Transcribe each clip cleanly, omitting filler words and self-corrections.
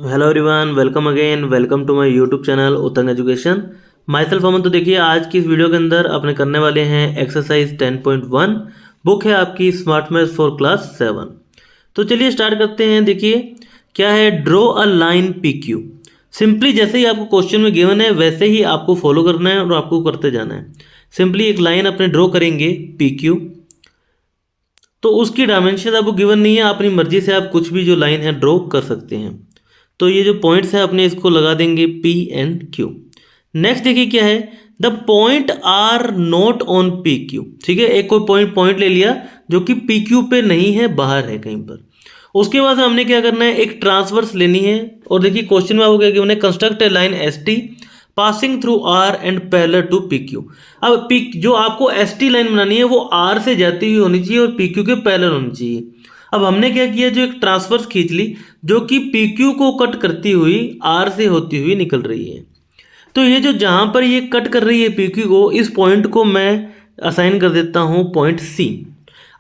Hello everyone, welcome again, welcome to my YouTube channel Uttang education. Myself Aman. तो देखिए, आज की इस वीडियो के अंदर अपने करने वाले हैं एक्सरसाइज 10.1। बुक है आपकी स्मार्ट मैथ्स फॉर क्लास 7। तो चलिए स्टार्ट करते हैं। देखिए क्या है, draw a line P Q. Simply जैसे ही आपको क्वेश्चन में गिवन है वैसे ही आपको फॉलो करना है और आपको करते जाना है। सिंपली एक लाइन अपने ड्रॉ करेंगे पी क्यू। तो उसकी डायमेंशन आपको गिवन नहीं है, अपनी मर्जी से आप कुछ भी जो लाइन है ड्रॉ कर सकते हैं। तो ये जो पॉइंट्स हैं अपने इसको लगा देंगे पी एंड क्यू। नेक्स्ट देखिए क्या है, the point are not on P Q. ठीक है, एक कोई पॉइंट पॉइंट ले लिया जो कि पी क्यू पे नहीं है, बाहर है कहीं पर। उसके बाद हमने क्या करना है, एक ट्रांसवर्स लेनी है। और देखिए क्वेश्चन में आपको क्या गिवन है, construct a line S T passing through R and parallel to P Q. अब पी जो आपको एस टी लाइन बनानी है वो आर से जाती हुई होनी चाहिए और पी क्यू के पैरेलल होनी चाहिए। अब हमने क्या किया, जो एक ट्रांसवर्स खींच ली जो कि पी क्यू को कट करती हुई आर से होती हुई निकल रही है। तो ये जो जहाँ पर ये कट कर रही है पी क्यू को, इस पॉइंट को मैं असाइन कर देता हूँ पॉइंट सी।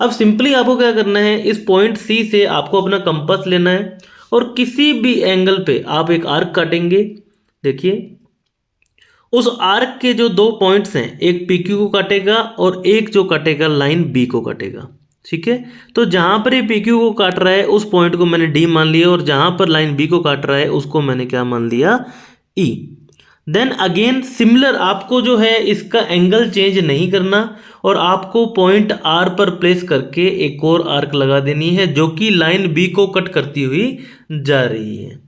अब सिंपली आपको क्या करना है, इस पॉइंट सी से आपको अपना कंपास लेना है और किसी भी एंगल पे आप एक आर्क काटेंगे। देखिए उस आर्क के जो दो पॉइंट्स हैं, एक पी क्यू को काटेगा और एक जो काटेगा लाइन बी को काटेगा। ठीक है, तो जहां पर ये पी क्यू को काट रहा है उस पॉइंट को मैंने डी मान लिया और जहां पर लाइन बी को काट रहा है उसको मैंने क्या मान लिया, ई। देन अगेन सिमिलर आपको जो है इसका एंगल चेंज नहीं करना और आपको पॉइंट आर पर प्लेस करके एक और आर्क लगा देनी है जो कि लाइन बी को कट करती हुई जा रही है।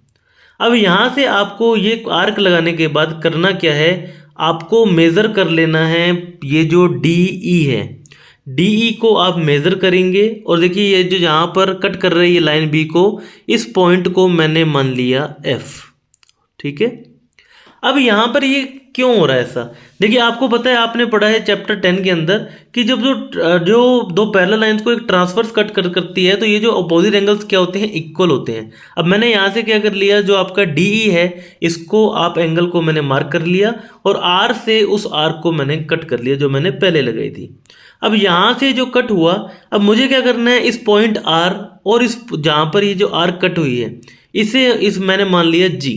अब यहाँ से आपको ये आर्क लगाने के बाद करना क्या है, आपको मेज़र कर लेना है ये जो डी ई है, डी ई को आप मेज़र करेंगे। और देखिए ये जो जहाँ पर कट कर रही है लाइन बी को, इस पॉइंट को मैंने मान लिया एफ। ठीक है, अब यहाँ पर ये क्यों हो रहा है ऐसा, देखिए आपको पता है, आपने पढ़ा है चैप्टर 10 के अंदर कि जब जो जो दो पैरेलल लाइंस को एक ट्रांसवर्स कट करती है तो ये जो अपोजिट एंगल्स क्या होते हैं, इक्वल होते हैं। अब मैंने यहाँ से क्या कर लिया, जो आपका डी ई है इसको आप एंगल को मैंने मार्क कर लिया और आर से उस आर्क को मैंने कट कर लिया जो मैंने पहले लगाई थी। अब यहाँ से जो कट हुआ, अब मुझे क्या करना है, इस पॉइंट आर और इस जहाँ पर ये जो आर्क कट हुई है इसे इस मैंने मान लिया जी,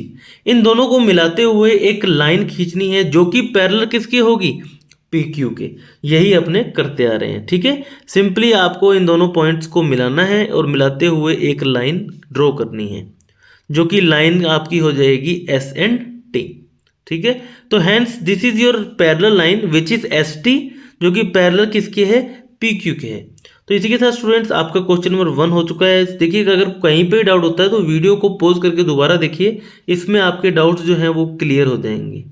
इन दोनों को मिलाते हुए एक लाइन खींचनी है जो कि पैरेलल किसकी होगी, पी क्यू के। यही अपने करते आ रहे हैं। ठीक है, सिंपली आपको इन दोनों पॉइंट्स को मिलाना है और मिलाते हुए एक लाइन ड्रॉ करनी है जो कि लाइन आपकी हो जाएगी एस एंड टी। ठीक है, तो hence this is your parallel line which is S T, जो कि पैरेलल किसके है, पी क्यू के है। तो इसी के साथ स्टूडेंट्स आपका क्वेश्चन नंबर 1 हो चुका है। देखिएगा अगर कहीं पे डाउट होता है तो वीडियो को पॉज करके दोबारा देखिए, इसमें आपके डाउट्स जो हैं वो क्लियर हो जाएंगे।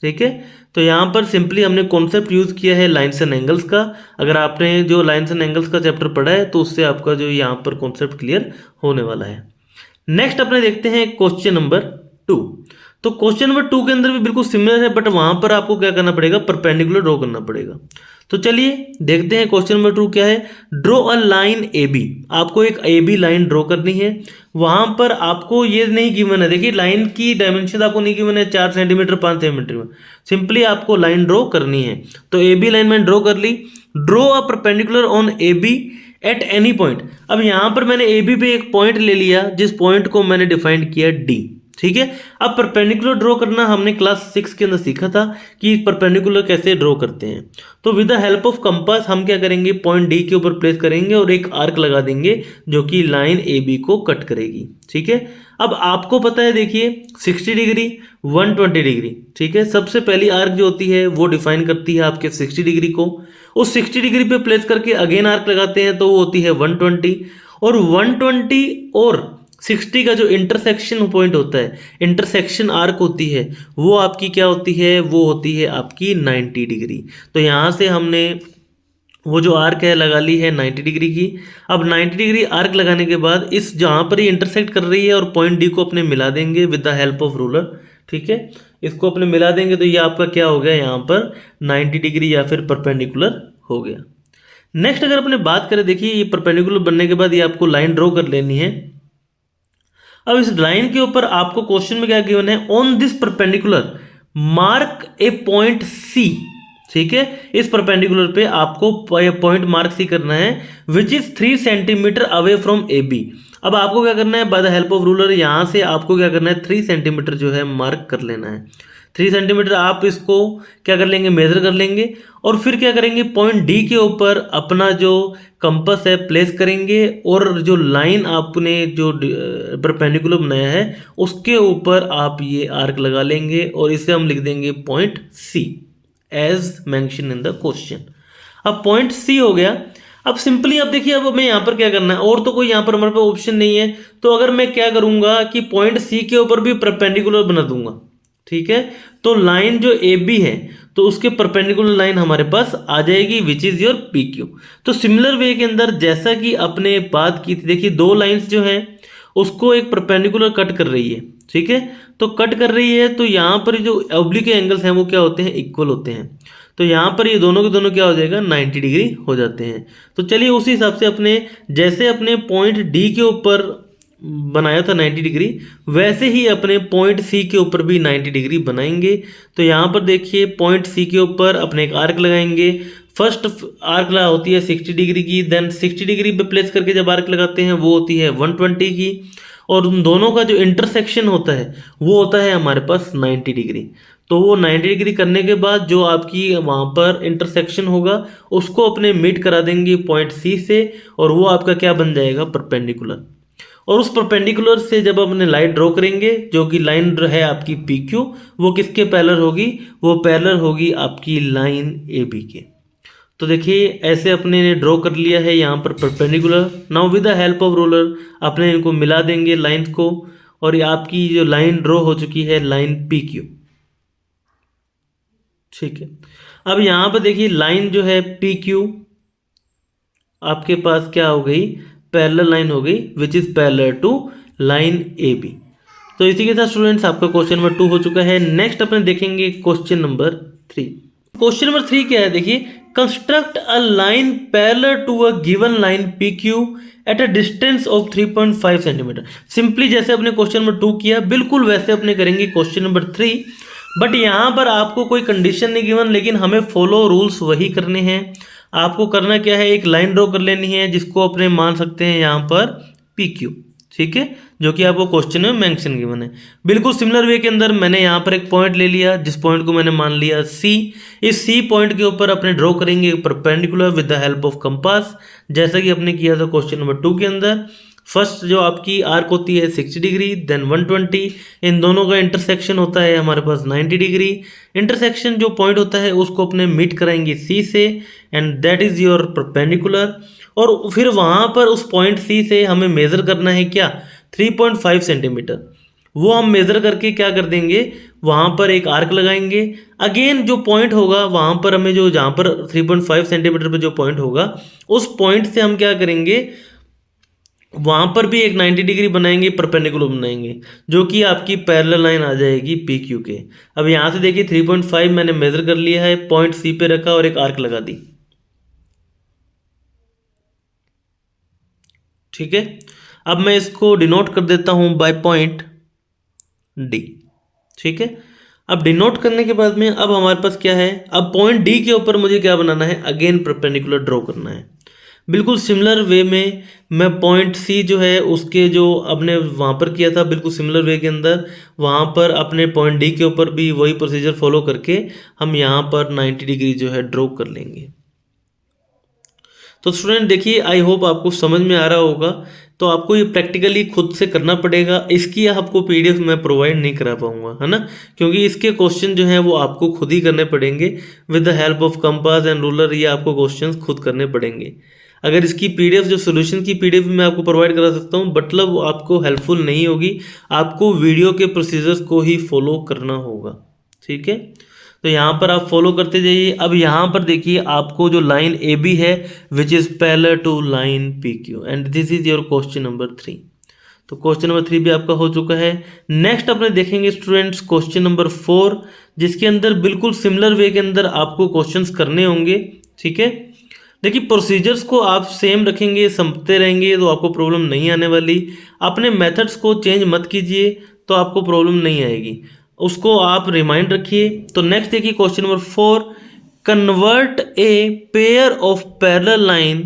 ठीक है, तो यहाँ पर सिंपली हमने कॉन्सेप्ट यूज़ किया है लाइन्स एंड एंगल्स का। अगर आपने जो लाइन्स एंड एंगल्स का चैप्टर पढ़ा है तो उससे आपका जो यहाँ पर कॉन्सेप्ट क्लियर होने वाला है। नेक्स्ट अपने देखते हैं क्वेश्चन नंबर 2। तो क्वेश्चन नंबर 2 के अंदर भी बिल्कुल सिमिलर है, बट वहां पर आपको क्या करना पड़ेगा, परपेंडिकुलर ड्रॉ करना पड़ेगा। तो चलिए देखते हैं क्वेश्चन नंबर 2 क्या है। Draw a line A B, आपको एक ए बी लाइन ड्रॉ करनी है। वहां पर आपको ये नहीं गिवन है, देखिए लाइन की डायमेंशन आपको नहीं गिवन है 4 सेंटीमीटर 5 सेंटीमीटर में, सिंपली आपको लाइन ड्रॉ करनी है। तो ए बी लाइन मैंने ड्रॉ कर ली। Draw a perpendicular on A B at any point. अब यहां पर मैंने ए बी पे एक पॉइंट ले लिया जिस पॉइंट को मैंने डिफाइंड किया डी। ठीक है, अब परपेंडिकुलर ड्रॉ करना हमने क्लास 6 के अंदर सीखा था कि परपेंडिकुलर कैसे ड्रॉ करते हैं। तो with the help of compass हम क्या करेंगे, पॉइंट डी के ऊपर प्लेस करेंगे और एक आर्क लगा देंगे जो कि लाइन ए बी को कट करेगी। ठीक है, अब आपको पता है देखिए 60 डिग्री 120 डिग्री। ठीक है, सबसे पहली आर्क जो होती है वो डिफाइन करती है आपके 60 डिग्री को। उस 60 डिग्री पे प्लेस करके अगेन आर्क लगाते हैं तो वो होती है 120। और 120 और 60 का जो इंटरसेक्शन पॉइंट होता है, इंटरसेक्शन आर्क होती है, वो आपकी क्या होती है, वो होती है आपकी 90 डिग्री। तो यहाँ से हमने वो जो आर्क है लगा ली है 90 डिग्री की। अब 90 डिग्री आर्क लगाने के बाद इस जहाँ पर ये इंटरसेक्ट कर रही है और पॉइंट डी को अपने मिला देंगे with the help of ruler. ठीक है, इसको अपने मिला देंगे तो ये आपका क्या हो गया, यहाँ पर 90 डिग्री या फिर परपेंडिकुलर हो गया। नेक्स्ट अगर अपने बात करें, देखिए ये परपेंडिकुलर बनने के बाद ये आपको लाइन ड्रॉ कर लेनी है। अब इस लाइन के ऊपर आपको क्वेश्चन में क्या गिवन है, on this perpendicular mark a point C. ठीक है, इस परपेंडिकुलर पे आपको पॉइंट मार्क सी करना है which is 3 centimetre away from A B. अब आपको क्या करना है, by the help of ruler यहाँ से आपको क्या करना है, 3 सेंटीमीटर जो है मार्क कर लेना है। 3 सेंटीमीटर आप इसको क्या कर लेंगे, मेजर कर लेंगे, और फिर क्या करेंगे, पॉइंट डी के ऊपर अपना जो कंपास है प्लेस करेंगे, और जो लाइन आपने जो परपेंडिकुलर बनाया है उसके ऊपर आप ये आर्क लगा लेंगे, और इसे हम लिख देंगे point C as mention in the question. अब पॉइंट सी हो गया। अब सिंपली अब देखिए, अब हमें यहाँ पर क्या करना है, और तो कोई यहाँ पर हमारे पास ऑप्शन नहीं है, तो अगर मैं क्या करूँगा कि पॉइंट सी के ऊपर भी परपेंडिकुलर बना दूंगा, ठीक है। तो लाइन जो ए बी है तो उसके परपेंडिकुलर लाइन हमारे पास आ जाएगी, which is your P Q. तो सिमिलर वे के अंदर जैसा कि अपने बात की थी, देखिए 2 लाइन्स जो हैं उसको एक परपेंडिकुलर कट कर रही है, ठीक है। तो कट कर रही है, तो यहाँ पर जो ऑब्लिक एंगल्स हैं वो क्या होते हैं, इक्वल होते हैं। तो यहाँ पर ये दोनों के दोनों क्या हो जाएगा, 90 डिग्री हो जाते हैं। तो चलिए उसी हिसाब से अपने जैसे अपने पॉइंट डी के ऊपर बनाया था 90 डिग्री, वैसे ही अपने पॉइंट सी के ऊपर भी 90 डिग्री बनाएंगे। तो यहाँ पर देखिए पॉइंट सी के ऊपर अपने एक आर्क लगाएंगे। फर्स्ट आर्क लगा होती है 60 डिग्री की, देन 60 डिग्री पे प्लेस करके जब आर्क लगाते हैं वो होती है 120 की, और उन दोनों का जो इंटरसेक्शन होता है वो होता है हमारे पास 90 डिग्री। तो वो 90 डिग्री करने के बाद जो आपकी वहाँ पर इंटरसेक्शन होगा उसको अपने मीट करा देंगे पॉइंट सी से, और वो आपका क्या बन जाएगा, परपेंडिकुलर। और उस परपेंडिकुलर से जब अपने लाइन ड्रॉ करेंगे, जो कि लाइन है आपकी पी क्यू, वो किसके पैरेलल होगी, वो पैरेलल होगी आपकी लाइन ए बी के। तो देखिए ऐसे अपने ने ड्रॉ कर लिया है यहाँ पर perpendicular. Now with the help of ruler अपने इनको मिला देंगे लाइंस को, और ये आपकी जो लाइन ड्रॉ हो चुकी है लाइन पी क्यू, ठीक है। अब यहाँ पर देखिए लाइन जो है पी क्यू आपके पास क्या हो गई, पैरेलल लाइन हो गई, which is parallel to line A B. तो इसी के साथ स्टूडेंट्स आपका क्वेश्चन नंबर 2 हो चुका है। नेक्स्ट अपन देखेंगे क्वेश्चन नंबर 3। क्वेश्चन नंबर 3 क्या है, देखिए construct a line parallel to a given line P Q at a distance of 3.5 centimetre. Simply जैसे अपने क्वेश्चन नंबर 2 किया बिल्कुल वैसे अपने करेंगे क्वेश्चन नंबर 3, बट यहाँ पर आपको कोई कंडीशन नहीं गिवन, लेकिन हमें फॉलो रूल्स वही करने हैं। आपको करना क्या है, एक लाइन ड्रॉ कर लेनी है जिसको अपने मान सकते हैं यहाँ पर पी क्यू, ठीक है, जो कि आपको क्वेश्चन में मेंशन गिवन है। बिल्कुल सिमिलर वे के अंदर मैंने यहाँ पर एक पॉइंट ले लिया, जिस पॉइंट को मैंने मान लिया सी। इस सी पॉइंट के ऊपर अपने ड्रॉ करेंगे perpendicular with the help of compass, जैसा कि अपने किया था क्वेश्चन नंबर 2 के अंदर। फर्स्ट जो आपकी आर्क होती है 60 डिग्री, देन 120, इन दोनों का इंटरसेक्शन होता है हमारे पास 90 डिग्री। इंटरसेक्शन जो पॉइंट होता है उसको अपने मीट कराएंगे सी से, and that is your perpendicular. और फिर वहाँ पर उस पॉइंट सी से हमें मेज़र करना है क्या, 3.5 सेंटीमीटर। वो हम मेज़र करके क्या कर देंगे, वहाँ पर एक आर्क लगाएंगे। अगेन जो पॉइंट होगा वहाँ पर हमें जो जहाँ पर 3.5 सेंटीमीटर पर जो पॉइंट होगा उस पॉइंट से हम क्या करेंगे, वहाँ पर भी एक 90 डिग्री बनाएंगे, परपेंडिकुलर बनाएंगे, जो कि आपकी पैरेलल लाइन आ जाएगी पी क्यू के। अब यहाँ से देखिए 3.5 मैंने मेजर कर लिया है, पॉइंट सी पे रखा और एक आर्क लगा दी, ठीक है। अब मैं इसको डिनोट कर देता हूँ बाय पॉइंट डी, ठीक है। अब डिनोट करने के बाद में अब हमारे पास क्या है, अब पॉइंट डी के ऊपर मुझे क्या बनाना है, अगेन परपेंडिकुलर ड्रॉ करना है। बिल्कुल सिमिलर वे में मैं पॉइंट सी जो है उसके जो अपने वहाँ पर किया था, बिल्कुल सिमिलर वे के अंदर वहाँ पर अपने पॉइंट डी के ऊपर भी वही प्रोसीजर फॉलो करके हम यहाँ पर 90 डिग्री जो है ड्रॉ कर लेंगे। तो स्टूडेंट देखिए आई होप आपको समझ में आ रहा होगा। तो आपको ये प्रैक्टिकली खुद से करना पड़ेगा, इसकी आपको पीडीएफ मैं प्रोवाइड नहीं करा पाऊंगा, है ना, क्योंकि इसके क्वेश्चन जो हैं वो आपको खुद ही करने पड़ेंगे with the help of compass and ruler. ये आपको क्वेश्चंस खुद करने पड़ेंगे। अगर इसकी पीडीएफ जो सोल्यूशन की पीडीएफ मैं आपको प्रोवाइड करा सकता हूँ, मतलब वो आपको हेल्पफुल नहीं होगी, आपको वीडियो के प्रोसीजर्स को ही फॉलो करना होगा, ठीक है। तो यहाँ पर आप फॉलो करते जाइए। अब यहाँ पर देखिए आपको जो लाइन ए बी है which is parallel to line P Q, and this is your question number 3। तो क्वेश्चन नंबर 3 भी आपका हो चुका है। नेक्स्ट अपने देखेंगे स्टूडेंट्स क्वेश्चन नंबर 4, जिसके अंदर बिल्कुल सिमिलर वे के अंदर आपको क्वेश्चंस करने होंगे, ठीक है। देखिए प्रोसीजर्स को आप सेम रखेंगे, समझते रहेंगे तो आपको प्रॉब्लम नहीं आने वाली। अपने मेथड्स को चेंज मत कीजिए तो आपको प्रॉब्लम नहीं आएगी, उसको आप रिमाइंड रखिए। तो नेक्स्ट देखिए question number 4, convert a pair of parallel line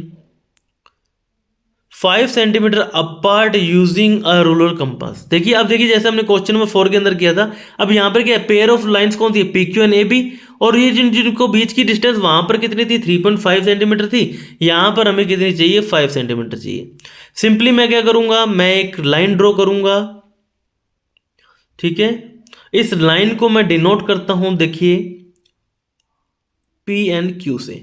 5 centimetre apart using a ruler compass. देखिए अब देखिए जैसे हमने क्वेश्चन नंबर 4 के अंदर किया था, अब यहाँ पर क्या है, पेयर ऑफ लाइंस कौन सी है, P Q and A B, और ये जिनको बीच की डिस्टेंस वहां पर कितनी थी, 3.5 सेंटीमीटर थी, यहाँ पर हमें कितनी चाहिए, 5 सेंटीमीटर चाहिए। सिंपली मैं क्या करूंगा, मैं एक लाइन ड्रॉ करूंगा, ठीक है। इस लाइन को मैं डिनोट करता हूं, देखिए पी एंड क्यू से।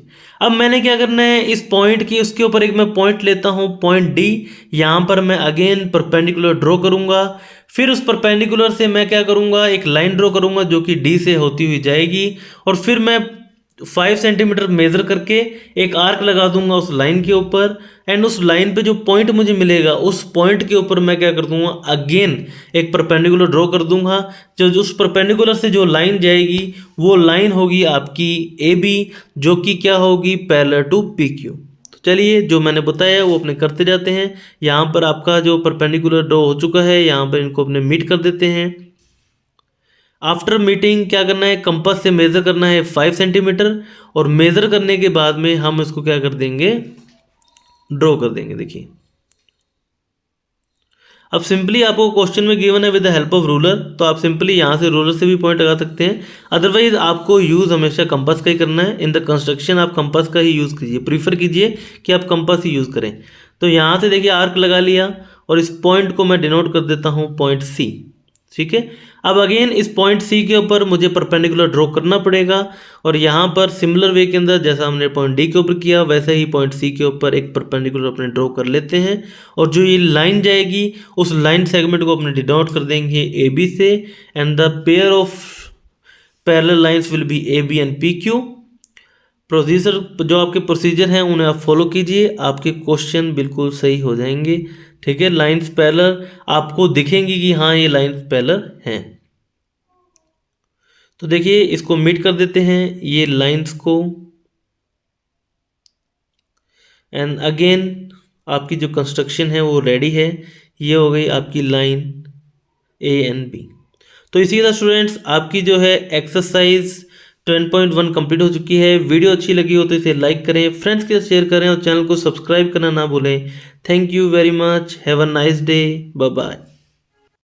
अब मैंने क्या करना है, इस पॉइंट की उसके ऊपर एक मैं पॉइंट लेता हूं, पॉइंट डी। यहां पर मैं अगेन परपेंडिकुलर ड्रॉ करूंगा, फिर उस परपेंडिकुलर से मैं क्या करूंगा, एक लाइन ड्रॉ करूंगा जो कि डी से होती हुई जाएगी, और फिर मैं 5 सेंटीमीटर मेजर करके एक आर्क लगा दूंगा उस लाइन के ऊपर, एंड उस लाइन पे जो पॉइंट मुझे मिलेगा उस पॉइंट के ऊपर मैं क्या कर दूंगा, अगेन एक परपेंडिकुलर ड्रॉ कर दूंगा। जो उस परपेंडिकुलर से जो लाइन जाएगी वो लाइन होगी आपकी ए बी, जो कि क्या होगी, पैरेलल टू पी क्यू। तो चलिए जो मैंने बताया वो अपने करते जाते हैं। यहाँ पर आपका जो परपेंडिकुलर ड्रॉ हो चुका है, यहाँ पर इनको अपने मीट कर देते हैं। आफ्टर मीटिंग क्या करना है, कंपास से मेज़र करना है 5 सेंटीमीटर, और मेज़र करने के बाद में हम इसको क्या कर देंगे, ड्रॉ कर देंगे। देखिए अब सिंपली आपको क्वेश्चन में गिवन है with the help of ruler, तो आप सिंपली यहाँ से रूलर से भी पॉइंट लगा सकते हैं। अदरवाइज आपको यूज़ हमेशा कंपास का ही करना है। इन द कंस्ट्रक्शन आप कंपास का ही यूज़ कीजिए, प्रीफर कीजिए कि आप कंपास ही यूज़ करें। तो यहाँ से देखिए आर्क लगा लिया, और इस पॉइंट को मैं डिनोट कर देता हूँ पॉइंट सी, ठीक है। अब अगेन इस पॉइंट सी के ऊपर मुझे परपेंडिकुलर ड्रॉ करना पड़ेगा, और यहाँ पर सिमिलर वे के अंदर जैसा हमने पॉइंट डी के ऊपर किया वैसे ही पॉइंट सी के ऊपर एक परपेंडिकुलर अपने ड्रॉ कर लेते हैं, और जो ये लाइन जाएगी उस लाइन सेगमेंट को अपने डिनोट कर देंगे ए बी से, and the pair of parallel lines will be A B and P Q. Procedure जो आपके प्रोसीजर हैं उन्हें आप फॉलो कीजिए, आपके क्वेश्चन बिल्कुल सही हो जाएंगे, ठीक है। लाइंस पैरेलल आपको दिखेंगी कि हाँ ये लाइंस पैरेलल हैं। तो देखिए इसको मीट कर देते हैं ये लाइंस को, एंड अगेन आपकी जो कंस्ट्रक्शन है वो रेडी है। ये हो गई आपकी लाइन ए एंड बी। तो इसी तरह स्टूडेंट्स आपकी जो है एक्सरसाइज 10.1 कंप्लीट हो चुकी है। वीडियो अच्छी लगी हो तो इसे लाइक करें, फ्रेंड्स के साथ शेयर करें, और चैनल को सब्सक्राइब करना ना भूलें। Thank you very much, have a nice day, bye bye.